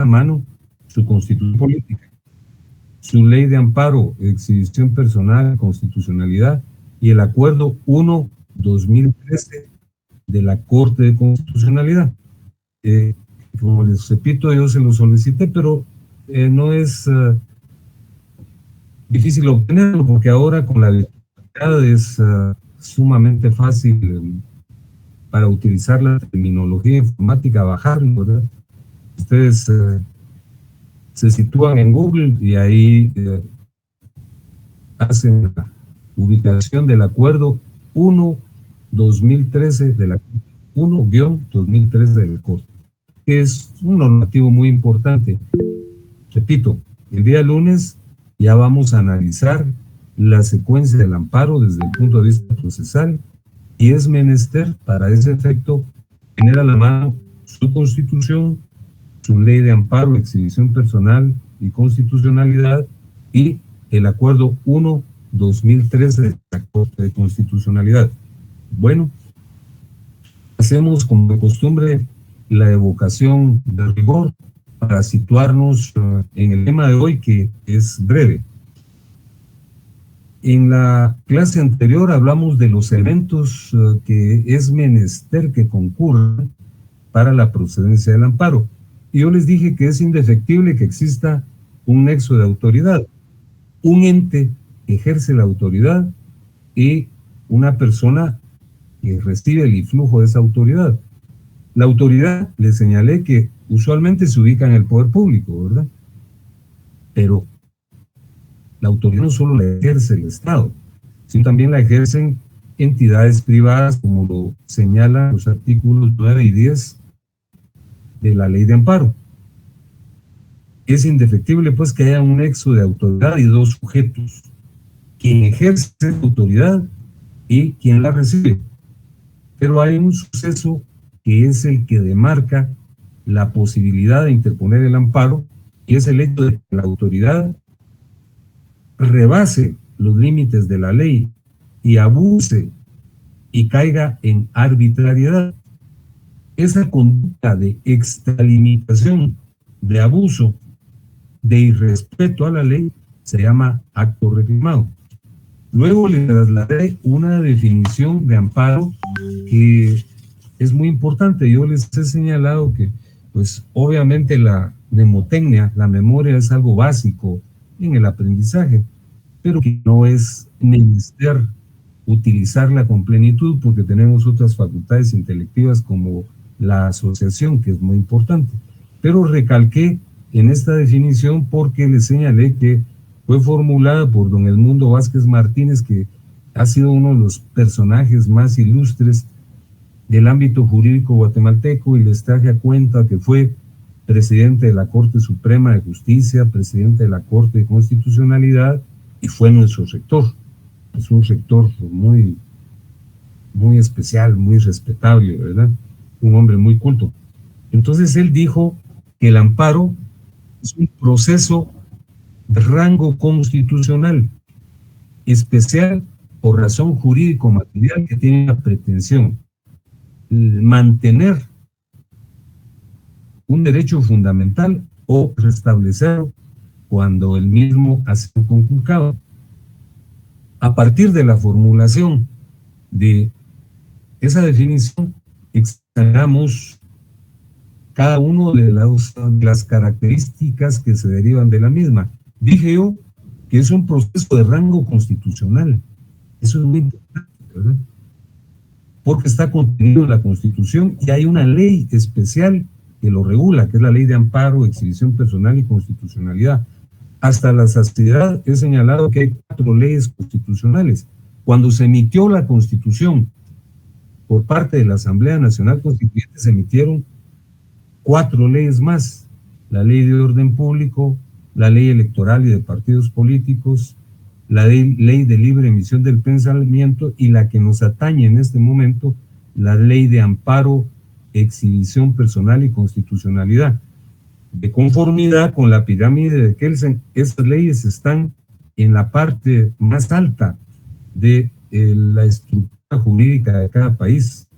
a mano su constitución política, su ley de amparo, exhibición personal, constitucionalidad y el acuerdo 1/2013 de la Corte de Constitucionalidad. Como les repito, yo se lo solicité, pero no es difícil obtenerlo, porque ahora con la virtualidad es sumamente fácil para utilizar la terminología informática, bajarlo, ¿verdad? Ustedes se sitúan en Google y ahí hacen la ubicación del acuerdo 1/2013 de la 1/2013 del Corte, que es un normativo muy importante. Repito, el día lunes ya vamos a analizar la secuencia del amparo desde el punto de vista procesal, y es menester para ese efecto tener a la mano su constitución, su ley de amparo, exhibición personal y constitucionalidad, y el acuerdo 1/2013 de la Corte de Constitucionalidad. Bueno, hacemos como de costumbre la evocación de rigor para situarnos en el tema de hoy, que es breve. En la clase anterior hablamos de los eventos que es menester que concurran para la procedencia del amparo. Y yo les dije que es indefectible que exista un nexo de autoridad, un ente que ejerce la autoridad y una persona que recibe el influjo de esa autoridad. La autoridad, les señalé que usualmente se ubica en el poder público, ¿verdad? Pero la autoridad no solo la ejerce el Estado, sino también la ejercen entidades privadas, como lo señalan los artículos 9 y 10 de la ley de amparo. Es indefectible, pues, que haya un nexo de autoridad y dos sujetos: quien ejerce la autoridad y quien la recibe. Pero hay un suceso que es el que demarca la posibilidad de interponer el amparo, y es el hecho de que la autoridad rebase los límites de la ley y abuse y caiga en arbitrariedad. Esa conducta de extralimitación, de abuso, de irrespeto a la ley, se llama acto reclamado. Luego le trasladé una definición de amparo que es muy importante. Yo les he señalado que, pues, obviamente la mnemotecnia, la memoria, es algo básico en el aprendizaje, pero que no es menester utilizarla con plenitud, porque tenemos otras facultades intelectivas como la asociación, que es muy importante. Pero recalqué en esta definición porque les señalé que fue formulada por don Edmundo Vázquez Martínez, que ha sido uno de los personajes más ilustres del ámbito jurídico guatemalteco, y les traje a cuenta que fue presidente de la Corte Suprema de Justicia, presidente de la Corte de Constitucionalidad, y fue nuestro rector. Es un rector muy, muy especial, muy respetable, ¿verdad? Un hombre muy culto. Entonces él dijo que el amparo es un proceso de rango constitucional especial por razón jurídico-material que tiene la pretensión de mantener un derecho fundamental o restablecerlo cuando el mismo ha sido conculcado. A partir de la formulación de esa definición, examinamos cada uno de las características que se derivan de la misma. Dije yo que es un proceso de rango constitucional. Eso es muy importante, ¿verdad? Porque está contenido en la Constitución y hay una ley especial que lo regula, que es la Ley de Amparo, Exhibición Personal y Constitucionalidad. Hasta la saciedad he señalado que hay 4 leyes constitucionales. Cuando se emitió la Constitución por parte de la Asamblea Nacional Constituyente, se emitieron 4 leyes más: la Ley de Orden Público, la Ley Electoral y de Partidos Políticos, la Ley de Libre Emisión del Pensamiento, y la que nos atañe en este momento, la Ley de Amparo, Exhibición Personal y Constitucionalidad. De conformidad con la pirámide de Kelsen, estas leyes están en la parte más alta de la estructura jurídica de cada país: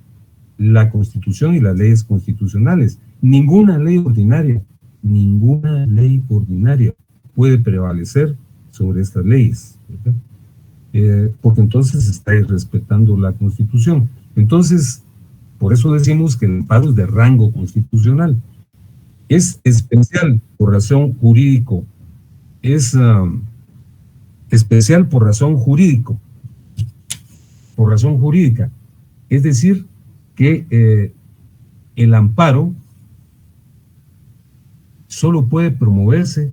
la Constitución y las leyes constitucionales. Ninguna ley ordinaria ninguna ley ordinaria puede prevalecer sobre estas leyes, porque entonces está irrespetando la Constitución. Entonces, por eso decimos que el amparo es de rango constitucional. Es especial por razón jurídico, es especial por razón jurídica. Es decir, que el amparo solo puede promoverse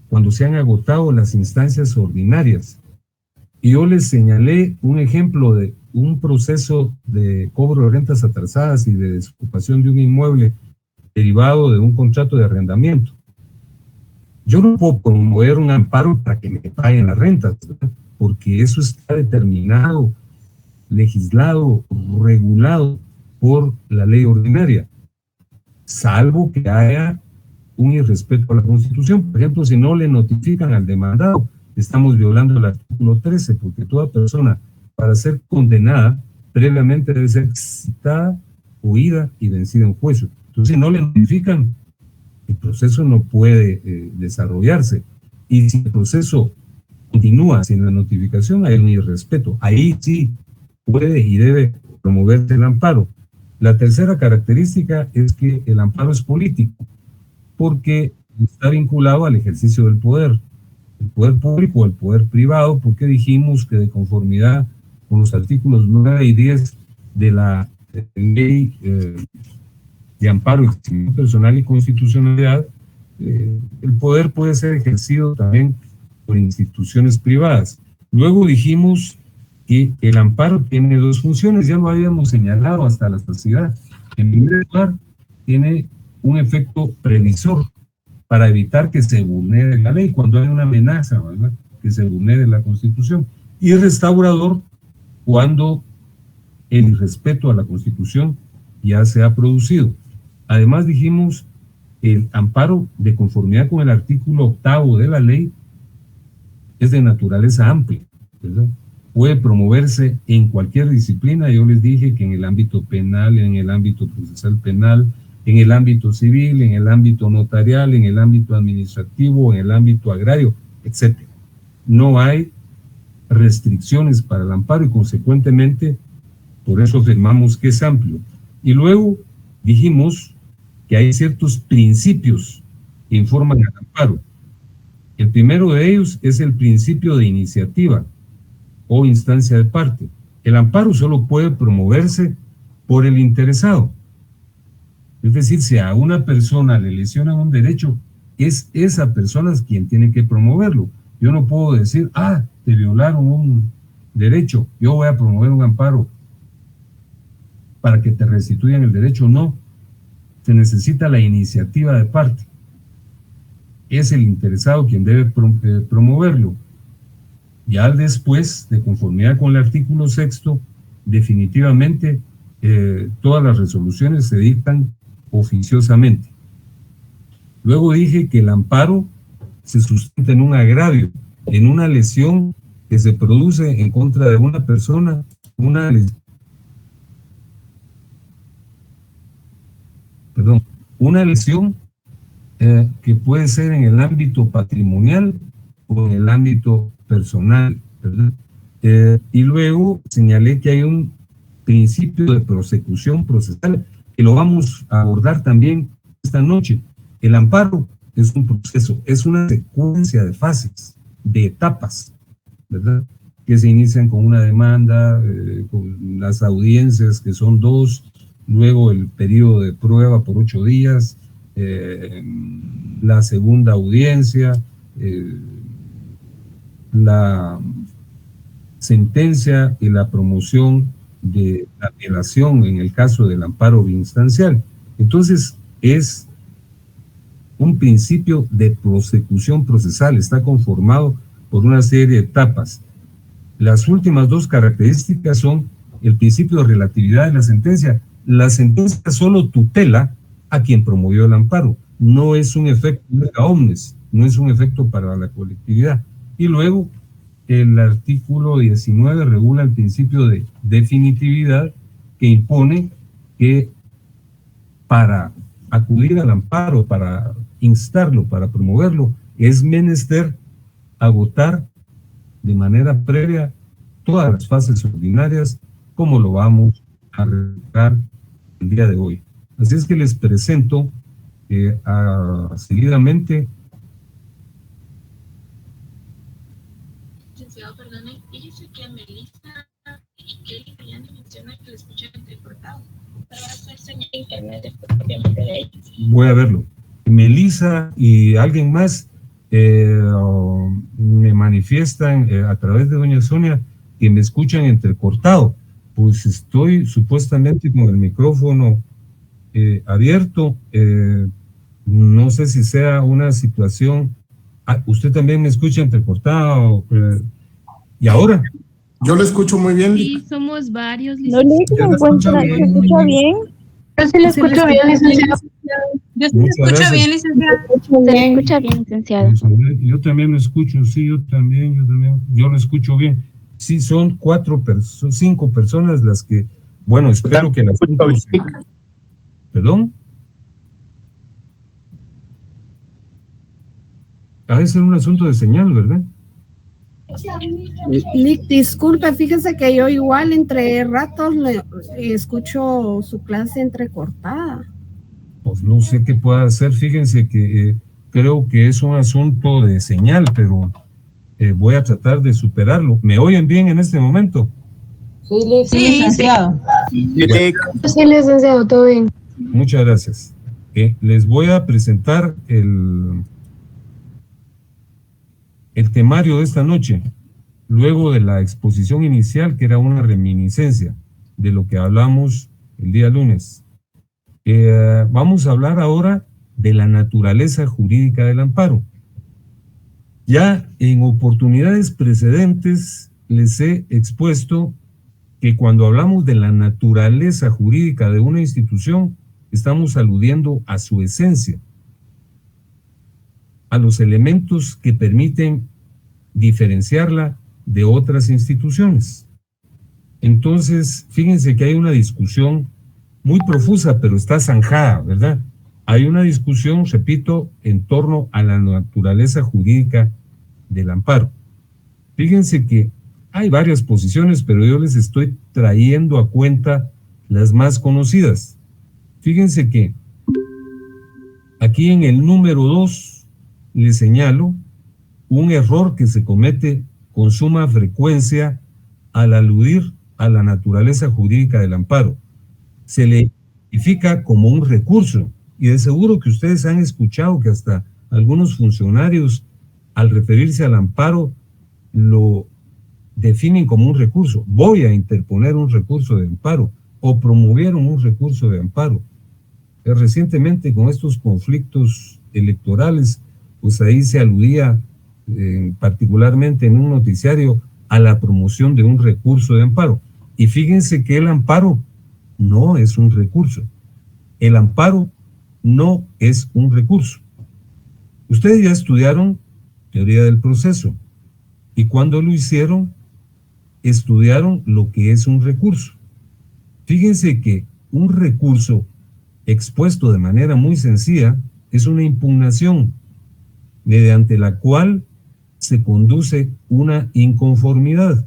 cuando se han agotado las instancias ordinarias. Y yo les señalé un ejemplo de un proceso de cobro de rentas atrasadas y de desocupación de un inmueble derivado de un contrato de arrendamiento. Yo no puedo promover un amparo para que me paguen las rentas, ¿verdad? Porque eso está determinado, legislado, regulado por la ley ordinaria, salvo que haya un irrespeto a la Constitución. Por ejemplo, si no le notifican al demandado, estamos violando el artículo 13, porque toda persona, para ser condenada, previamente debe ser citada, oída y vencida en juicio. Entonces, si no le notifican, el proceso no puede desarrollarse. Y si el proceso continúa sin la notificación, hay un irrespeto. Ahí sí puede y debe promoverse el amparo. La tercera característica es que el amparo es político, porque está vinculado al ejercicio del poder, el poder público o el poder privado, porque dijimos que de conformidad con los artículos 9 y 10 de la ley de amparo, exhibición personal y constitucionalidad, el poder puede ser ejercido también por instituciones privadas. Luego dijimos que el amparo tiene dos funciones, ya lo habíamos señalado hasta la saciedad. En primer lugar, tiene un efecto previsor para evitar que se vulnere la ley cuando hay una amenaza, ¿verdad?, que se vulnere la Constitución, y restaurador cuando el irrespeto a la Constitución ya se ha producido. Además dijimos el amparo de conformidad con el artículo 8º de la ley es de naturaleza amplia, ¿verdad? Puede promoverse en cualquier disciplina. Yo les dije que en el ámbito penal, en el ámbito procesal penal, en el ámbito civil, en el ámbito notarial, en el ámbito administrativo, en el ámbito agrario, etc. No hay restricciones para el amparo y consecuentemente por eso afirmamos que es amplio. Y luego dijimos que hay ciertos principios que informan al amparo. El primero de ellos es el principio de iniciativa o instancia de parte. El amparo solo puede promoverse por el interesado. Es decir, si a una persona le lesionan un derecho, es esa persona quien tiene que promoverlo. Yo no puedo decir, te violaron un derecho, yo voy a promover un amparo para que te restituyan el derecho. No, se necesita la iniciativa de parte. Es el interesado quien debe promoverlo. Ya después, de conformidad con el artículo 6º, definitivamente todas las resoluciones se dictan oficiosamente. Luego dije que el amparo se sustenta en un agravio, en una lesión que se produce en contra de una persona, una lesión que puede ser en el ámbito patrimonial o en el ámbito personal, ¿verdad? Y luego señalé que hay un principio de prosecución procesal que lo vamos a abordar también esta noche. El amparo es un proceso, es una secuencia de fases, de etapas, ¿verdad?, que se inician con una demanda, con las audiencias, que son 2, luego el periodo de prueba por 8 días, la segunda audiencia, la sentencia y la promoción de la apelación en el caso del amparo biinstancial. Entonces, es un principio de prosecución procesal, está conformado por una serie de etapas. Las últimas 2 características son el principio de relatividad de la sentencia. La sentencia solo tutela a quien promovió el amparo, no es un efecto erga omnes, no es un efecto para la colectividad. Y luego, el artículo 19 regula el principio de definitividad, que impone que para acudir al amparo, para instarlo, para promoverlo, es menester agotar de manera previa todas las fases ordinarias, como lo vamos a realizar el día de hoy. Así es que les presento seguidamente. Licenciado, perdone, fíjese que Melissa y Kelly ya menciona que le escuchan entrecortado, pero va a hacer señal de internet propiamente de ellos. Voy a verlo. Melissa y alguien más me manifiestan a través de doña Sonia que me escuchan entrecortado. Pues estoy supuestamente con el micrófono abierto. No sé si sea una situación. ¿Usted también me escucha entrecortado? ¿Y ahora? Yo lo escucho muy bien. Sí, somos varios. No, Lick, ¿se escucha bien? Yo sí le escucho bien, licenciado. Yo sí le escucho bien, licenciado. Se le escucha bien, licenciado. Yo también lo escucho, sí, yo también, yo lo escucho bien. Sí, son 5 personas las que, bueno, espero que las... ¿Perdón? Ha de ser un asunto de señal, ¿verdad? Lick, disculpe, fíjese que yo igual entre ratos le escucho su clase entrecortada. Pues no sé qué pueda hacer, fíjense que creo que es un asunto de señal, pero voy a tratar de superarlo. ¿Me oyen bien en este momento? Sí, licenciado. Sí, licenciado, todo bien. Muchas gracias. Les voy a presentar el temario de esta noche, luego de la exposición inicial, que era una reminiscencia de lo que hablamos el día lunes. Vamos a hablar ahora de la naturaleza jurídica del amparo. Ya en oportunidades precedentes les he expuesto que cuando hablamos de la naturaleza jurídica de una institución, estamos aludiendo a su esencia, a los elementos que permiten diferenciarla de otras instituciones. Entonces, fíjense que hay una discusión muy profusa, pero está zanjada, ¿verdad? Hay una discusión, repito, en torno a la naturaleza jurídica del amparo. Fíjense que hay varias posiciones, pero yo les estoy trayendo a cuenta las más conocidas. Fíjense que aquí en el número 2 les señalo un error que se comete con suma frecuencia al aludir a la naturaleza jurídica del amparo. Se le identifica como un recurso, y de seguro que ustedes han escuchado que hasta algunos funcionarios, al referirse al amparo, lo definen como un recurso. Voy a interponer un recurso de amparo, o promovieron un recurso de amparo. Recientemente, con estos conflictos electorales, pues ahí se aludía particularmente en un noticiario a la promoción de un recurso de amparo. Y fíjense que el amparo no es un recurso. El amparo no es un recurso. Ustedes ya estudiaron teoría del proceso y cuando lo hicieron, estudiaron lo que es un recurso. Fíjense que un recurso expuesto de manera muy sencilla es una impugnación mediante la cual se conduce una inconformidad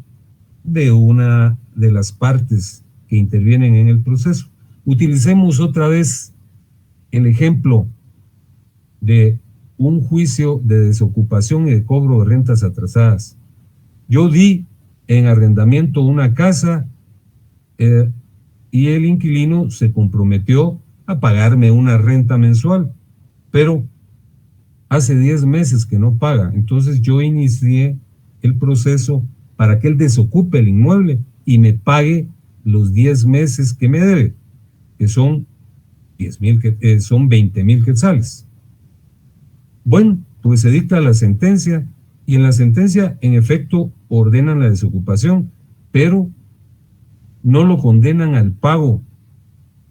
de una de las partes que intervienen en el proceso. Utilicemos otra vez el ejemplo de un juicio de desocupación y de cobro de rentas atrasadas. Yo di en arrendamiento una casa y el inquilino se comprometió a pagarme una renta mensual, pero hace 10 meses que no paga. Entonces yo inicié el proceso para que él desocupe el inmueble y me pague los 10 meses que me debe, que son 20,000 quetzales. Bueno, pues se dicta la sentencia y en la sentencia en efecto ordenan la desocupación, pero no lo condenan al pago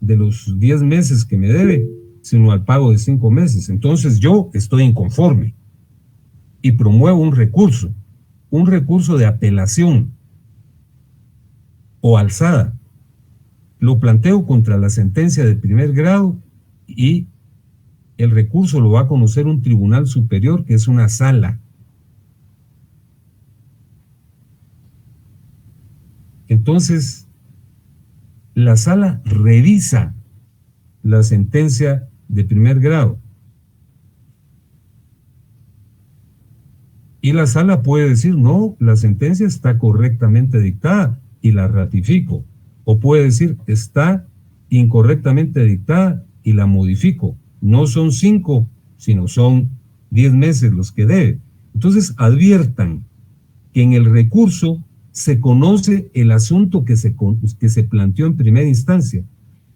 de los 10 meses que me debe, sino al pago de 5 meses. Entonces yo estoy inconforme y promuevo un recurso de apelación o alzada. Lo planteo contra la sentencia de primer grado y el recurso lo va a conocer un tribunal superior, que es una sala. Entonces, la sala revisa la sentencia de primer grado. Y la sala puede decir, no, la sentencia está correctamente dictada y la ratifico. O puede decir, está incorrectamente dictada y la modifico. No son 5, sino son 10 meses los que debe. Entonces, adviertan que en el recurso se conoce el asunto que se planteó en primera instancia,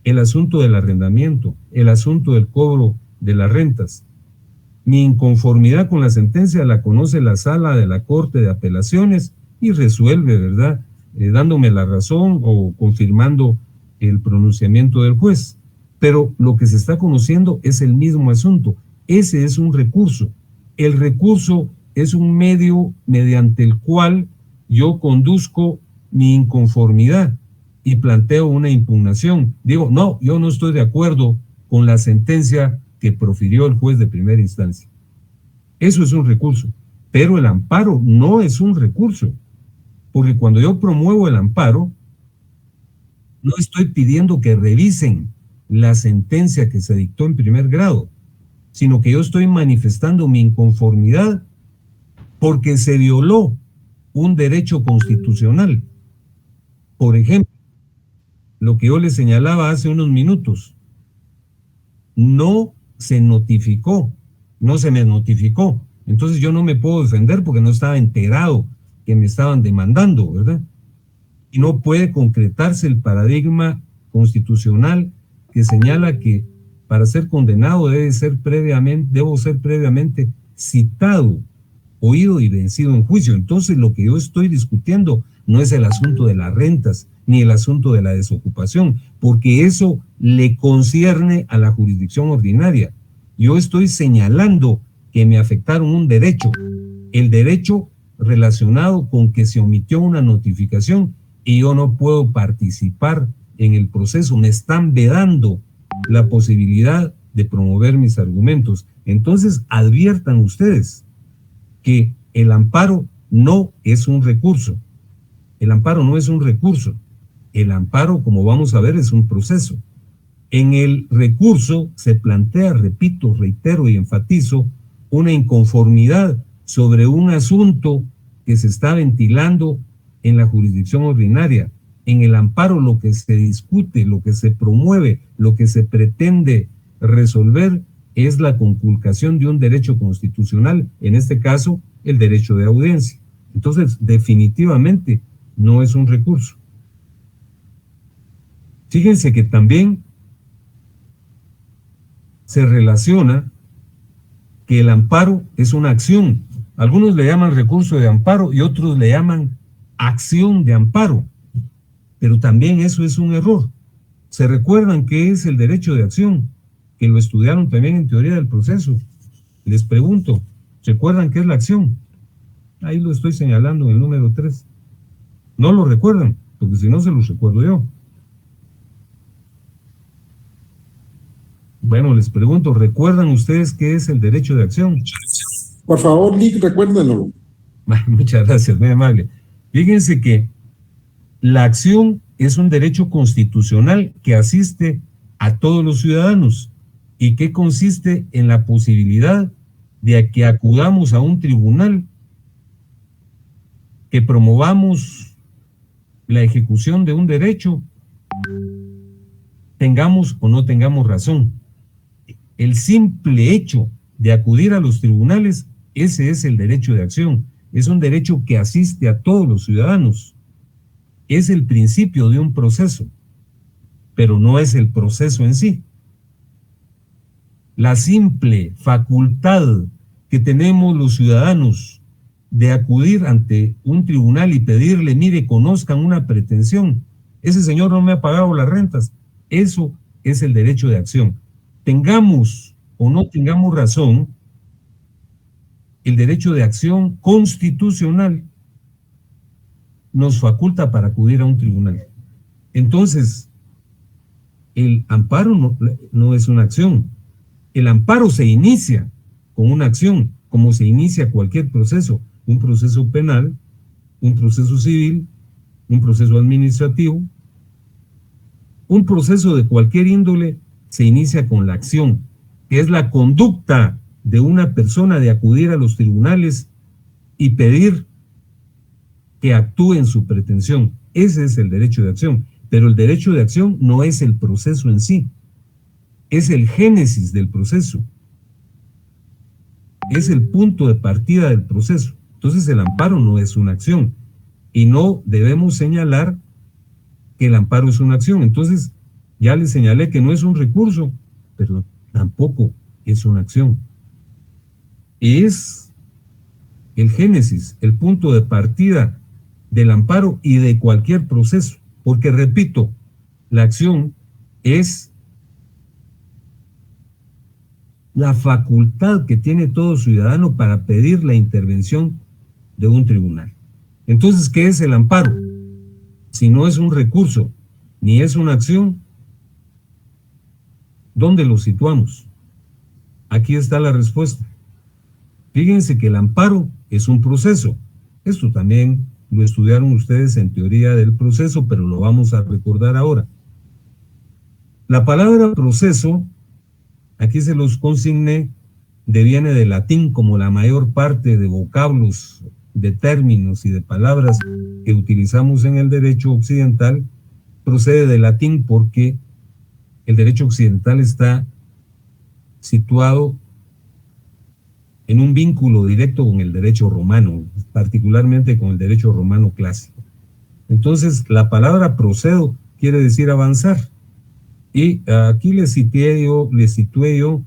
el asunto del arrendamiento, el asunto del cobro de las rentas. Mi inconformidad con la sentencia la conoce la sala de la Corte de Apelaciones y resuelve, ¿verdad? Dándome la razón o confirmando el pronunciamiento del juez. Pero lo que se está conociendo es el mismo asunto. Ese es un recurso. El recurso es un medio mediante el cual yo conduzco mi inconformidad y planteo una impugnación. Digo, no, yo no estoy de acuerdo con la sentencia que profirió el juez de primera instancia. Eso es un recurso. Pero el amparo no es un recurso. Porque cuando yo promuevo el amparo, no estoy pidiendo que revisen la sentencia que se dictó en primer grado, sino que yo estoy manifestando mi inconformidad porque se violó un derecho constitucional. Por ejemplo, lo que yo le señalaba hace unos minutos, no se notificó, no se me notificó. Entonces yo no me puedo defender porque no estaba enterado que me estaban demandando, ¿verdad? Y no puede concretarse el paradigma constitucional que señala que para ser condenado debo ser previamente citado, oído y vencido en juicio. Entonces lo que yo estoy discutiendo no es el asunto de las rentas ni el asunto de la desocupación, porque eso le concierne a la jurisdicción ordinaria. Yo estoy señalando que me afectaron un derecho, el derecho relacionado con que se omitió una notificación y yo no puedo participar en el proceso. Me están vedando la posibilidad de promover mis argumentos. Entonces adviertan ustedes que el amparo no es un recurso. El amparo no es un recurso. El amparo, como vamos a ver, es un proceso. En el recurso se plantea, repito, reitero y enfatizo, una inconformidad sobre un asunto que se está ventilando en la jurisdicción ordinaria. En el amparo lo que se discute, lo que se promueve, lo que se pretende resolver es la conculcación de un derecho constitucional, en este caso, el derecho de audiencia. Entonces, definitivamente no es un recurso. Fíjense que también se relaciona que el amparo es una acción. Algunos le llaman recurso de amparo y otros le llaman acción de amparo. Pero también eso es un error. ¿Se recuerdan qué es el derecho de acción? Que lo estudiaron también en teoría del proceso. Les pregunto, ¿recuerdan qué es la acción? Ahí lo estoy señalando en el número 3. No lo recuerdan, porque si no se los recuerdo yo. Bueno, les pregunto, ¿recuerdan ustedes qué es el derecho de acción? Por favor, Nick, recuérdenlo. Muchas gracias, muy amable. Fíjense que la acción es un derecho constitucional que asiste a todos los ciudadanos y que consiste en la posibilidad de que acudamos a un tribunal, que promovamos la ejecución de un derecho, tengamos o no tengamos razón. El simple hecho de acudir a los tribunales, ese es el derecho de acción. Es un derecho que asiste a todos los ciudadanos. Es el principio de un proceso, pero no es el proceso en sí. La simple facultad que tenemos los ciudadanos de acudir ante un tribunal y pedirle, mire, conozcan una pretensión, ese señor no me ha pagado las rentas, eso es el derecho de acción. Tengamos o no tengamos razón, el derecho de acción constitucional nos faculta para acudir a un tribunal. Entonces, el amparo no es una acción. el amparo se inicia con una acción, como se inicia cualquier proceso, un proceso penal, un proceso civil, un proceso administrativo, un proceso de cualquier índole se inicia con la acción, que es la conducta de una persona de acudir a los tribunales y pedir que actúe en su pretensión. Ese es el derecho de acción, pero el derecho de acción no es el proceso en sí, es el génesis del proceso, es el punto de partida del proceso. Entonces el amparo no es una acción y no debemos señalar que el amparo es una acción. Entonces ya les señalé que no es un recurso, pero tampoco es una acción. Es el génesis, el punto de partida del amparo y de cualquier proceso, porque repito, la acción es la facultad que tiene todo ciudadano para pedir la intervención de un tribunal. Entonces, ¿qué es el amparo? Si no es un recurso, ni es una acción, ¿dónde lo situamos? Aquí está la respuesta. Fíjense que el amparo es un proceso. Esto también lo estudiaron ustedes en teoría del proceso, pero lo vamos a recordar ahora. La palabra proceso, aquí se los consigné, deviene del latín, como la mayor parte de vocablos, de términos y de palabras que utilizamos en el derecho occidental, procede del latín porque el derecho occidental está situado en un vínculo directo con el derecho romano, particularmente con el derecho romano clásico. Entonces, la palabra procedo quiere decir avanzar. Y aquí les situé yo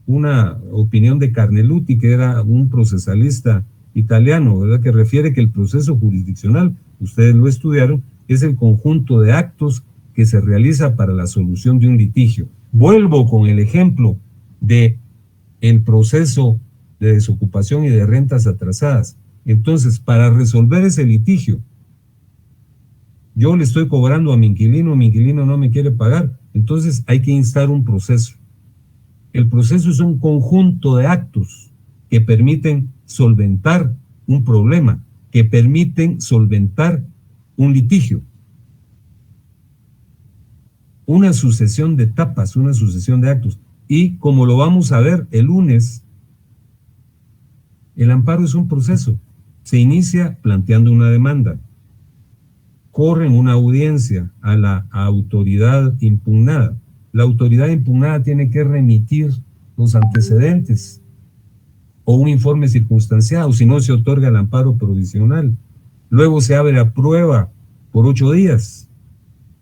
una opinión de Carneluti, que era un procesalista italiano, ¿verdad?, que refiere que el proceso jurisdiccional, ustedes lo estudiaron, es el conjunto de actos que se realiza para la solución de un litigio. Vuelvo con el ejemplo de el proceso de desocupación y de rentas atrasadas. Entonces, para resolver ese litigio, yo le estoy cobrando a mi inquilino no me quiere pagar, entonces hay que instar un proceso. El proceso es un conjunto de actos que permiten solventar un problema, que permiten solventar un litigio. Una sucesión de etapas, una sucesión de actos. Y como lo vamos a ver el lunes, el amparo es un proceso. Se inicia planteando una demanda. Corren una audiencia a la autoridad impugnada. La autoridad impugnada tiene que remitir los antecedentes o un informe circunstanciado, si no se otorga el amparo provisional. Luego se abre a prueba por 8 días.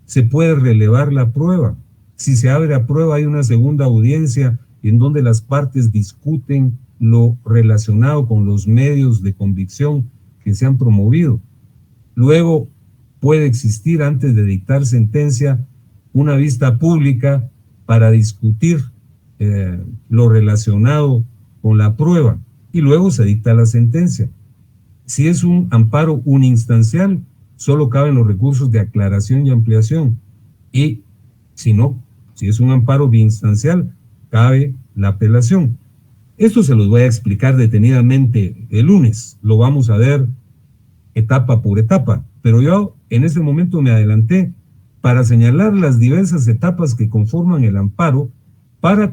Se puede relevar la prueba. Si se abre a prueba, hay una segunda audiencia en donde las partes discuten lo relacionado con los medios de convicción que se han promovido. Luego puede existir, antes de dictar sentencia, una vista pública para discutir lo relacionado con la prueba y luego se dicta la sentencia. Si es un amparo uninstancial, solo caben los recursos de aclaración y ampliación, y si no, si es un amparo biinstancial, cabe la apelación. Esto se los voy a explicar detenidamente el lunes, lo vamos a ver etapa por etapa, pero yo en este momento me adelanté para señalar las diversas etapas que conforman el amparo, para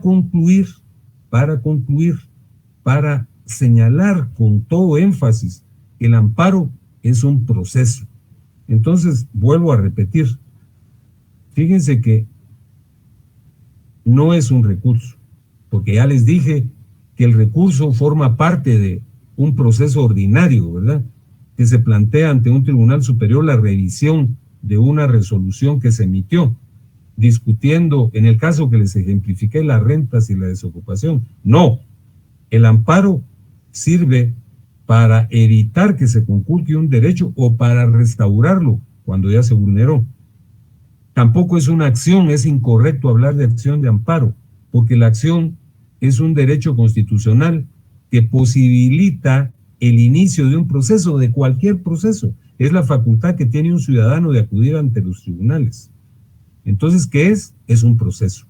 señalar con todo énfasis que el amparo es un proceso. Entonces, vuelvo a repetir, fíjense que no es un recurso, porque ya les dije que el recurso forma parte de un proceso ordinario, ¿verdad?, que se plantea ante un tribunal superior la revisión de una resolución que se emitió, discutiendo, en el caso que les ejemplifiqué, las rentas y la desocupación. No, el amparo sirve para evitar que se conculque un derecho o para restaurarlo cuando ya se vulneró. Tampoco es una acción, es incorrecto hablar de acción de amparo, porque la acción es un derecho constitucional que posibilita el inicio de un proceso, de cualquier proceso. Es la facultad que tiene un ciudadano de acudir ante los tribunales. Entonces, ¿qué es? Es un proceso.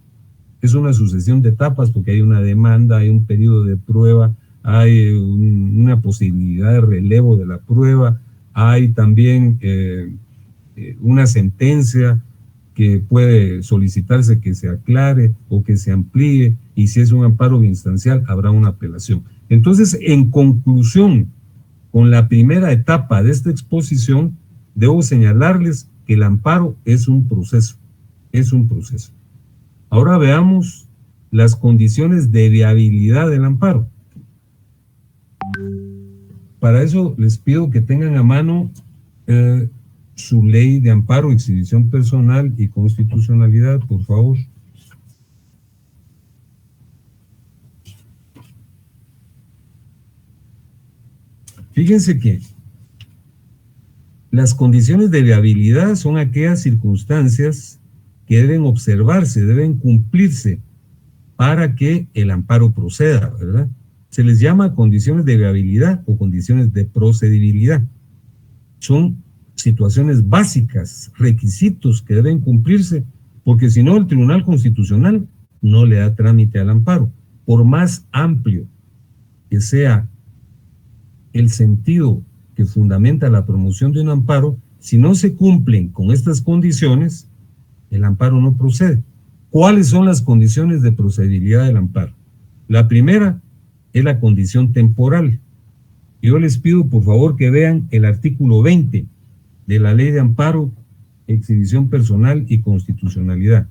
es una sucesión de etapas porque hay una demanda, hay un periodo de prueba, hay una posibilidad de relevo de la prueba, hay también una sentencia que puede solicitarse que se aclare o que se amplíe, y si es un amparo instancial habrá una apelación. Entonces, en conclusión, con la primera etapa de esta exposición, debo señalarles que el amparo es un proceso, es un proceso. Ahora veamos las condiciones de viabilidad del amparo. Para eso les pido que tengan a mano su ley de amparo, exhibición personal y constitucionalidad, por favor. Fíjense que las condiciones de viabilidad son aquellas circunstancias que deben observarse, deben cumplirse para que el amparo proceda, ¿verdad? Se les llama condiciones de viabilidad o condiciones de procedibilidad. Son situaciones básicas, requisitos que deben cumplirse, porque si no el Tribunal Constitucional no le da trámite al amparo. Por más amplio que sea el sentido que fundamenta la promoción de un amparo, si no se cumplen con estas condiciones, el amparo no procede. ¿Cuáles son las condiciones de procedibilidad del amparo? La primera es la condición temporal. Yo les pido por favor que vean el artículo 20 de la Ley de Amparo, Exhibición Personal y Constitucionalidad.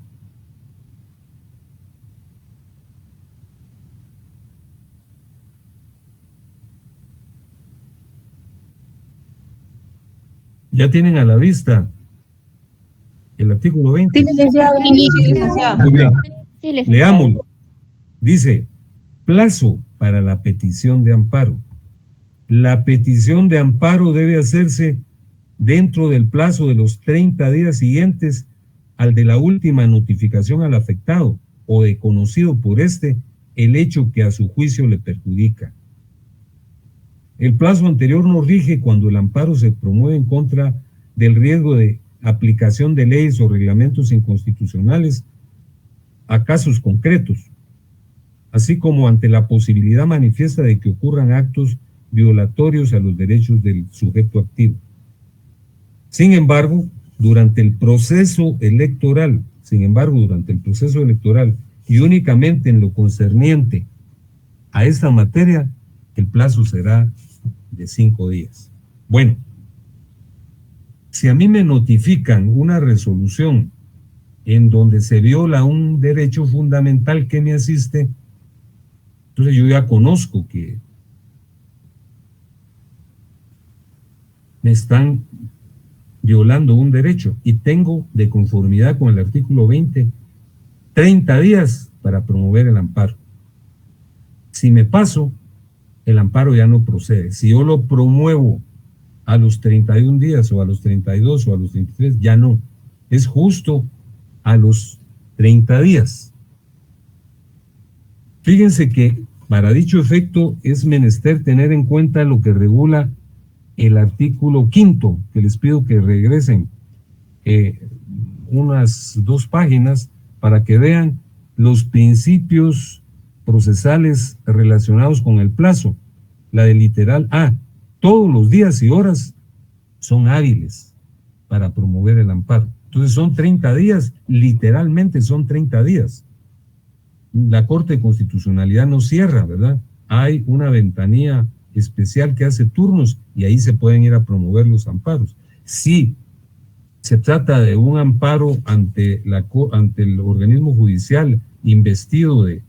¿Ya tienen a la vista el artículo 20? Sí, licenciado. Muy bien. Sí, licenciado. Leámoslo. Dice, plazo para la petición de amparo. La petición de amparo debe hacerse dentro del plazo de los 30 días siguientes al de la última notificación al afectado o de conocido por éste el hecho que a su juicio le perjudica. El plazo anterior no rige cuando el amparo se promueve en contra del riesgo de aplicación de leyes o reglamentos inconstitucionales a casos concretos, así como ante la posibilidad manifiesta de que ocurran actos violatorios a los derechos del sujeto activo. Sin embargo, durante el proceso electoral y únicamente en lo concerniente a esta materia, el plazo será de 5 días. Bueno, si a mí me notifican una resolución en donde se viola un derecho fundamental que me asiste, entonces yo ya conozco que me están violando un derecho y tengo, de conformidad con el artículo 20, 30 días para promover el amparo. Si me paso, el amparo ya no procede. Si yo lo promuevo a los 31 días o a los 32 o a los 33, ya no. Es justo a los 30 días. Fíjense que para dicho efecto es menester tener en cuenta lo que regula el artículo 5, que les pido que regresen unas 2 páginas para que vean los principios procesales relacionados con el plazo. La del literal A, todos los días y horas son hábiles para promover el amparo. Entonces son 30 días, literalmente son 30 días. La Corte de Constitucionalidad no cierra, ¿verdad? Hay una ventanilla especial que hace turnos y ahí se pueden ir a promover los amparos. Si se trata de un amparo ante el organismo judicial investido de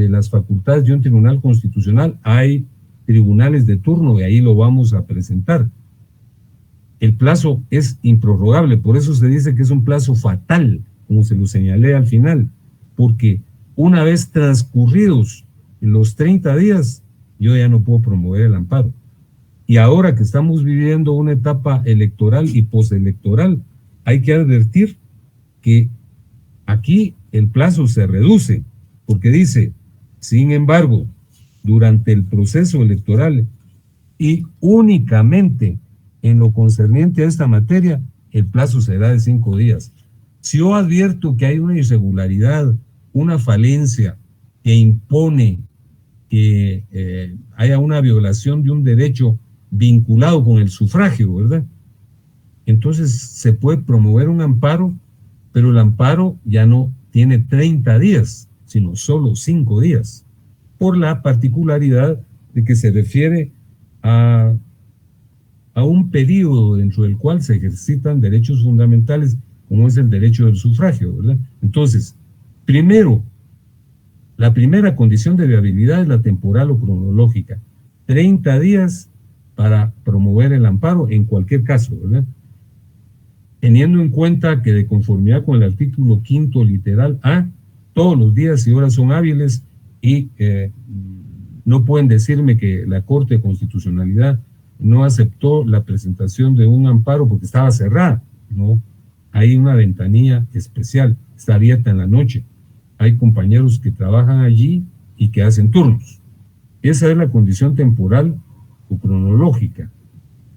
las facultades de un tribunal constitucional, hay tribunales de turno y ahí lo vamos a presentar. El plazo es improrrogable, por eso se dice que es un plazo fatal, como se lo señalé al final, porque una vez transcurridos los 30 días, yo ya no puedo promover el amparo. Y ahora que estamos viviendo una etapa electoral y postelectoral, hay que advertir que aquí el plazo se reduce, porque dice, sin embargo, durante el proceso electoral y únicamente en lo concerniente a esta materia, el plazo será de 5 días. Si yo advierto que hay una irregularidad una falencia que impone que haya una violación de un derecho vinculado con el sufragio, ¿verdad? Entonces se puede promover un amparo, pero el amparo ya no tiene 30 días, sino solo 5 días, por la particularidad de que se refiere a un periodo dentro del cual se ejercitan derechos fundamentales, como es el derecho del sufragio, ¿verdad? Entonces, primero, la primera condición de viabilidad es la temporal o cronológica. 30 días para promover el amparo en cualquier caso, ¿verdad? Teniendo en cuenta que de conformidad con el artículo 5º literal A, todos los días y horas son hábiles y no pueden decirme que la Corte de Constitucionalidad no aceptó la presentación de un amparo porque estaba cerrada, ¿no? Hay una ventanilla especial, está abierta en la noche. Hay compañeros que trabajan allí y que hacen turnos. Esa es la condición temporal o cronológica.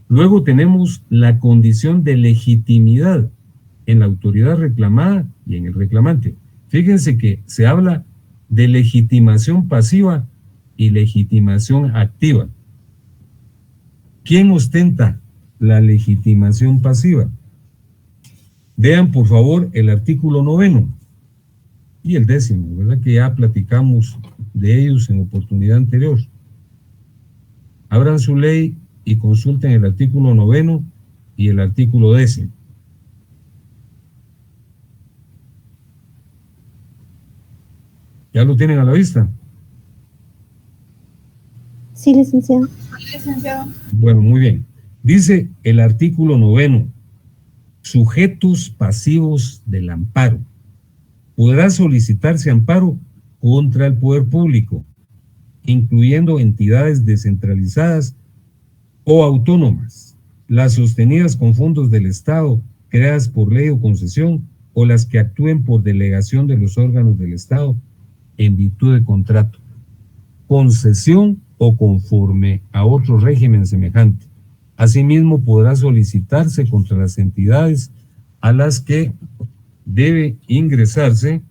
Luego tenemos la condición de legitimidad en la autoridad reclamada y en el reclamante. Fíjense que se habla de legitimación pasiva y legitimación activa. ¿Quién ostenta la legitimación pasiva? Vean, por favor, el artículo 9 y el 10º, ¿verdad? Que ya platicamos de ellos en oportunidad anterior. Abran su ley y consulten el artículo 9 y el artículo 10. ¿Ya lo tienen a la vista? Sí, licenciado. Bueno, muy bien. Dice el artículo 9, sujetos pasivos del amparo. Podrá solicitarse amparo contra el poder público, incluyendo entidades descentralizadas o autónomas, las sostenidas con fondos del Estado, creadas por ley o concesión, o las que actúen por delegación de los órganos del Estado en virtud de contrato, concesión o conforme a otro régimen semejante. Asimismo, podrá solicitarse contra las entidades a las que debe ingresarse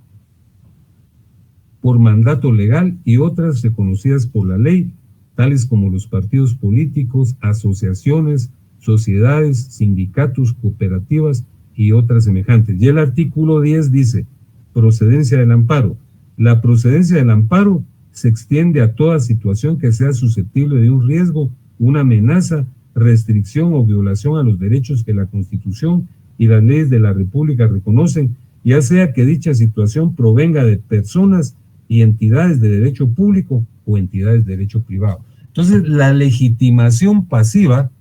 por mandato legal y otras reconocidas por la ley, tales como los partidos políticos, asociaciones, sociedades, sindicatos, cooperativas y otras semejantes. Y el artículo 10 dice, procedencia del amparo. La procedencia del amparo se extiende a toda situación que sea susceptible de un riesgo, una amenaza, restricción o violación a los derechos que la Constitución y las leyes de la República reconocen, ya sea que dicha situación provenga de personas y entidades de derecho público o entidades de derecho privado. Entonces, la legitimación pasiva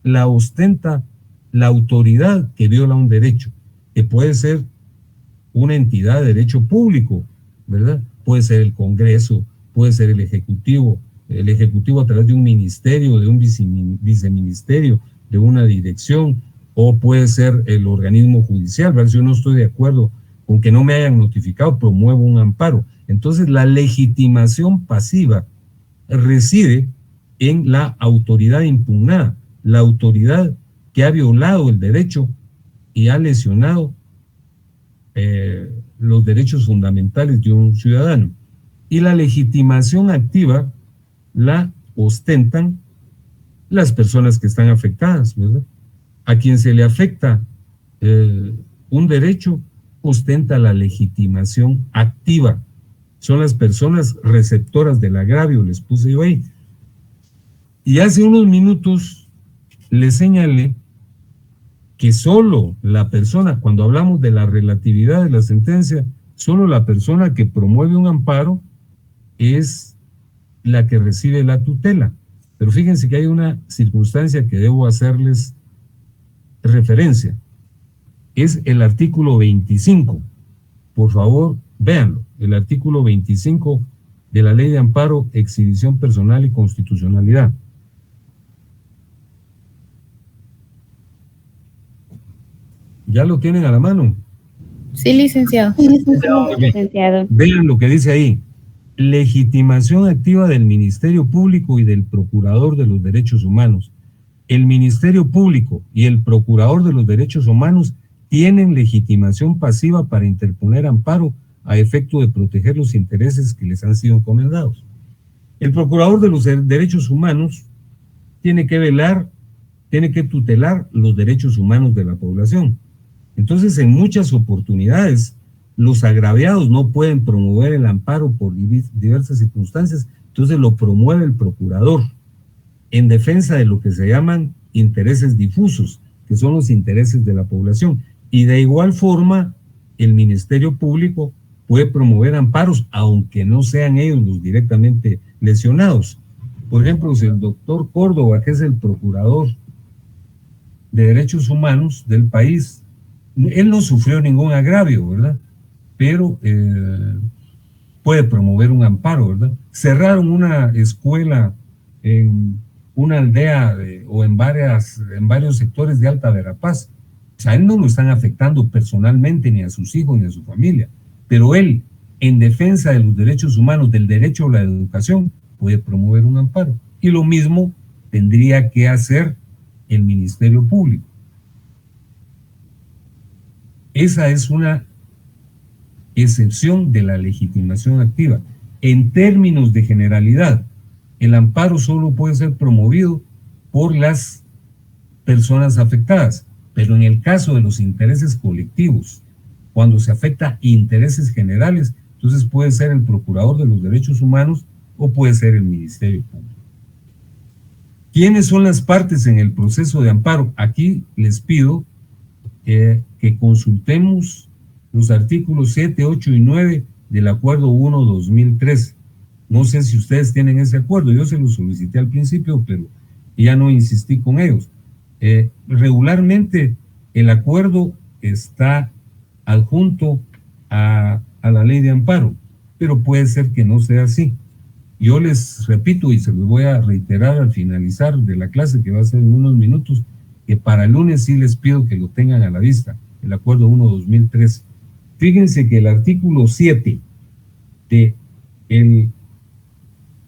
la ostenta la autoridad que viola un derecho, que puede ser una entidad de derecho público, ¿verdad? Puede ser el Congreso, puede ser el Ejecutivo a través de un ministerio, de un viceministerio, de una dirección, o puede ser el organismo judicial, ¿verdad? Si yo no estoy de acuerdo con que no me hayan notificado, promuevo un amparo. Entonces, la legitimación pasiva reside en la autoridad impugnada, la autoridad que ha violado el derecho y ha lesionado los derechos fundamentales de un ciudadano. Y la legitimación activa la ostentan las personas que están afectadas, ¿verdad? A quien se le afecta un derecho, ostenta la legitimación activa. Son las personas receptoras del agravio, les puse yo ahí. Y hace unos minutos les señalé que solo la persona, cuando hablamos de la relatividad de la sentencia, solo la persona que promueve un amparo es la que recibe la tutela. Pero fíjense que hay una circunstancia que debo hacerles referencia. Es el artículo 25. Por favor, véanlo. El artículo 25 de la Ley de Amparo, Exhibición Personal y Constitucionalidad. ¿Ya lo tienen a la mano? Sí, licenciado. Sí, licenciado. Vean lo que dice ahí. Legitimación activa del Ministerio Público y del Procurador de los Derechos Humanos. El Ministerio Público y el Procurador de los Derechos Humanos tienen legitimación pasiva para interponer amparo a efecto de proteger los intereses que les han sido encomendados. El procurador de los derechos humanos tiene que velar, tiene que tutelar los derechos humanos de la población. Entonces, en muchas oportunidades, los agraviados no pueden promover el amparo por diversas circunstancias, entonces lo promueve el procurador en defensa de lo que se llaman intereses difusos, que son los intereses de la población. Y de igual forma, el Ministerio Público puede promover amparos, aunque no sean ellos los directamente lesionados. Por ejemplo, si el doctor Córdoba, que es el procurador de derechos humanos del país, él no sufrió ningún agravio, ¿verdad? Pero puede promover un amparo, ¿verdad? Cerraron una escuela en una aldea o en varios sectores de Alta Verapaz. O sea, a él no lo están afectando personalmente, ni a sus hijos, ni a su familia. Pero él, en defensa de los derechos humanos, del derecho a la educación, puede promover un amparo. Y lo mismo tendría que hacer el Ministerio Público. Esa es una excepción de la legitimación activa. En términos de generalidad, el amparo solo puede ser promovido por las personas afectadas, pero en el caso de los intereses colectivos, cuando se afecta intereses generales, entonces puede ser el procurador de los derechos humanos o puede ser el Ministerio Público. ¿Quiénes son las partes en el proceso de amparo? Aquí les pido que consultemos los artículos 7, 8 y 9 del Acuerdo 1-2013. No sé si ustedes tienen ese acuerdo, yo se lo solicité al principio, pero ya no insistí con ellos. Regularmente el acuerdo está adjunto a la ley de amparo, pero puede ser que no sea así. Yo les repito y se los voy a reiterar al finalizar de la clase, que va a ser en unos minutos, que para el lunes sí les pido que lo tengan a la vista, el Acuerdo 1-2013. Fíjense que el artículo 7 del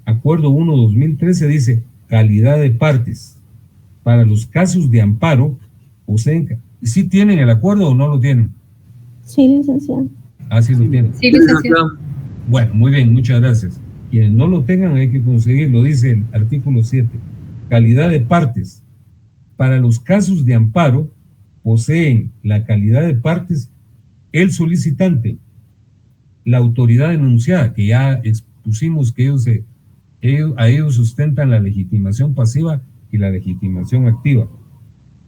Acuerdo 1-2013 dice calidad de partes. Para los casos de amparo, poseen, ¿sí tienen el acuerdo o no lo tienen? Sí, licenciado. Ah, sí lo tienen. Sí, licenciado. Bueno, muy bien, muchas gracias. Quienes no lo tengan hay que conseguirlo, dice el artículo 7. Calidad de partes. Para los casos de amparo, poseen la calidad de partes el solicitante, la autoridad denunciada, que ya expusimos que ellos sustentan la legitimación pasiva y la legitimación activa.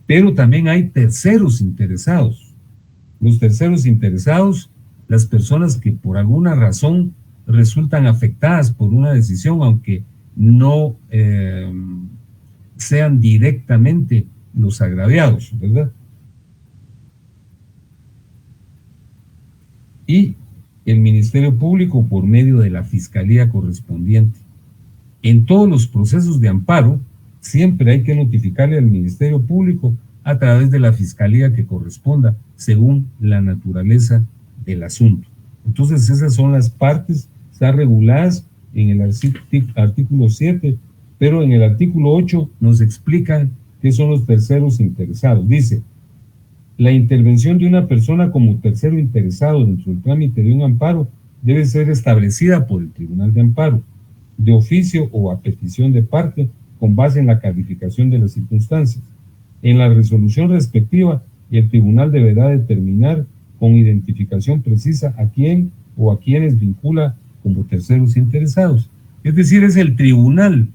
Pero también hay terceros interesados. Los terceros interesados, las personas que por alguna razón resultan afectadas por una decisión, aunque no sean directamente los agraviados, ¿verdad? Y el Ministerio Público por medio de la Fiscalía correspondiente. En todos los procesos de amparo, siempre hay que notificarle al Ministerio Público a través de la Fiscalía que corresponda, según la naturaleza del asunto. Entonces, esas son las partes, están reguladas en el artículo 7, pero en el artículo 8 nos explican qué son los terceros interesados. Dice, la intervención de una persona como tercero interesado dentro del trámite de un amparo debe ser establecida por el Tribunal de Amparo, de oficio o a petición de parte, con base en la calificación de las circunstancias. En la resolución respectiva, el tribunal deberá determinar con identificación precisa a quién o a quienes vincula como terceros interesados. Es decir, es el tribunal,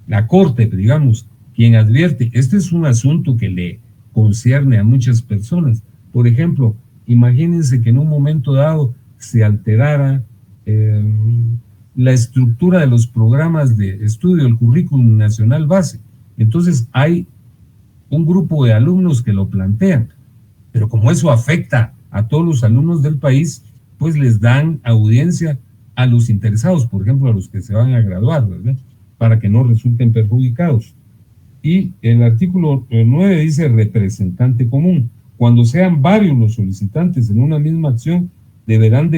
la corte, digamos, quien advierte. Este es un asunto que le concierne a muchas personas. Por ejemplo, imagínense que en un momento dado se alterara la estructura de los programas de estudio, el currículum nacional base. Entonces hay un grupo de alumnos que lo plantean, pero como eso afecta a todos los alumnos del país, pues les dan audiencia a los interesados, por ejemplo, a los que se van a graduar, ¿verdad? Para que no resulten perjudicados. Y el artículo 9 dice representante común. Cuando sean varios los solicitantes en una misma acción, deberán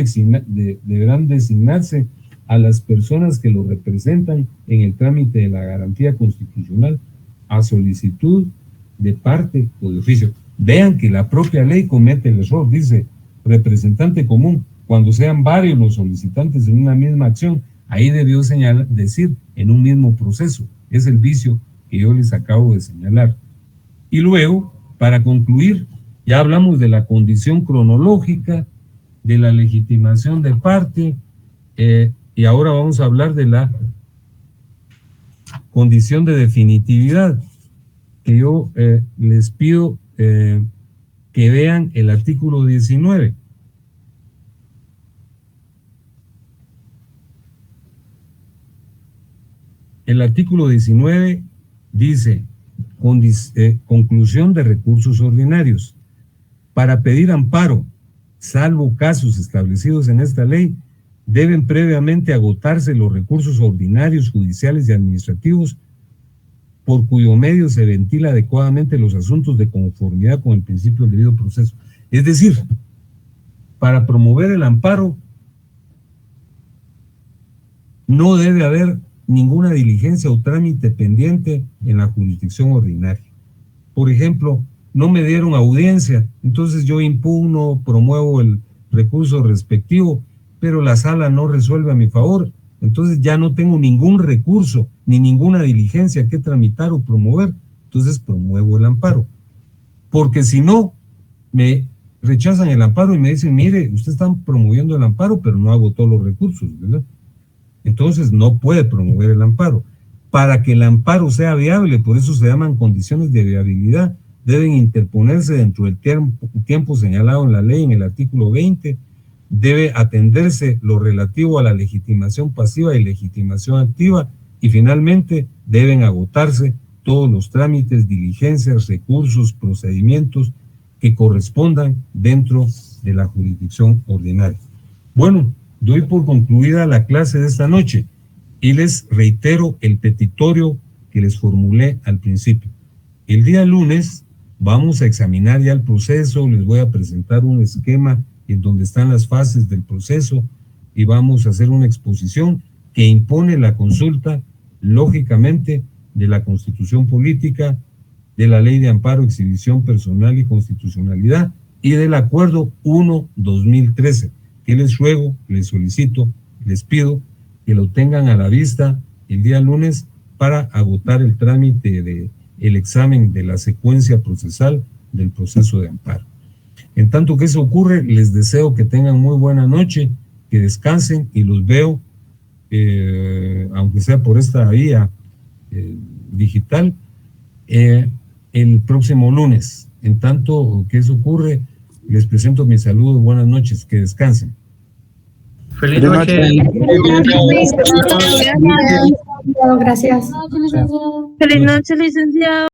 designarse a las personas que lo representan en el trámite de la garantía constitucional a solicitud de parte o de oficio. Vean que la propia ley comete el error, dice representante común, cuando sean varios los solicitantes en una misma acción, ahí debió decir en un mismo proceso. Es el vicio que yo les acabo de señalar. Y luego, para concluir, ya hablamos de la condición cronológica, de la legitimación de parte, y ahora vamos a hablar de la condición de definitividad, que yo les pido que vean el artículo 19. El artículo 19 dice, conclusión de recursos ordinarios. Para pedir amparo, salvo casos establecidos en esta ley, deben previamente agotarse los recursos ordinarios, judiciales y administrativos por cuyo medio se ventila adecuadamente los asuntos de conformidad con el principio del debido proceso. Es decir, para promover el amparo no debe haber ninguna diligencia o trámite pendiente en la jurisdicción ordinaria. Por ejemplo, no me dieron audiencia, entonces yo impugno, promuevo el recurso respectivo, pero la sala no resuelve a mi favor, entonces ya no tengo ningún recurso ni ninguna diligencia que tramitar o promover, entonces promuevo el amparo. Porque si no, me rechazan el amparo y me dicen, mire, usted está promoviendo el amparo, pero no agotó los recursos, ¿verdad? Entonces no puede promover el amparo. Para que el amparo sea viable, por eso se llaman condiciones de viabilidad, deben interponerse dentro del tiempo señalado en la ley, en el artículo 20, debe atenderse lo relativo a la legitimación pasiva y legitimación activa, y finalmente deben agotarse todos los trámites, diligencias, recursos, procedimientos que correspondan dentro de la jurisdicción ordinaria. Bueno, doy por concluida la clase de esta noche y les reitero el petitorio que les formulé al principio. El día lunes vamos a examinar ya el proceso, les voy a presentar un esquema en donde están las fases del proceso y vamos a hacer una exposición que impone la consulta, lógicamente, de la Constitución Política, de la Ley de Amparo, Exhibición Personal y Constitucionalidad y del Acuerdo 1-2013, que les ruego, les solicito, les pido que lo tengan a la vista el día lunes para agotar el trámite del examen de la secuencia procesal del proceso de amparo. En tanto que eso ocurre, les deseo que tengan muy buena noche, que descansen y los veo, aunque sea por esta vía digital, el próximo lunes. En tanto que eso ocurre, les presento mis saludos, buenas noches, que descansen. Feliz noche. Gracias. Feliz noche, licenciado.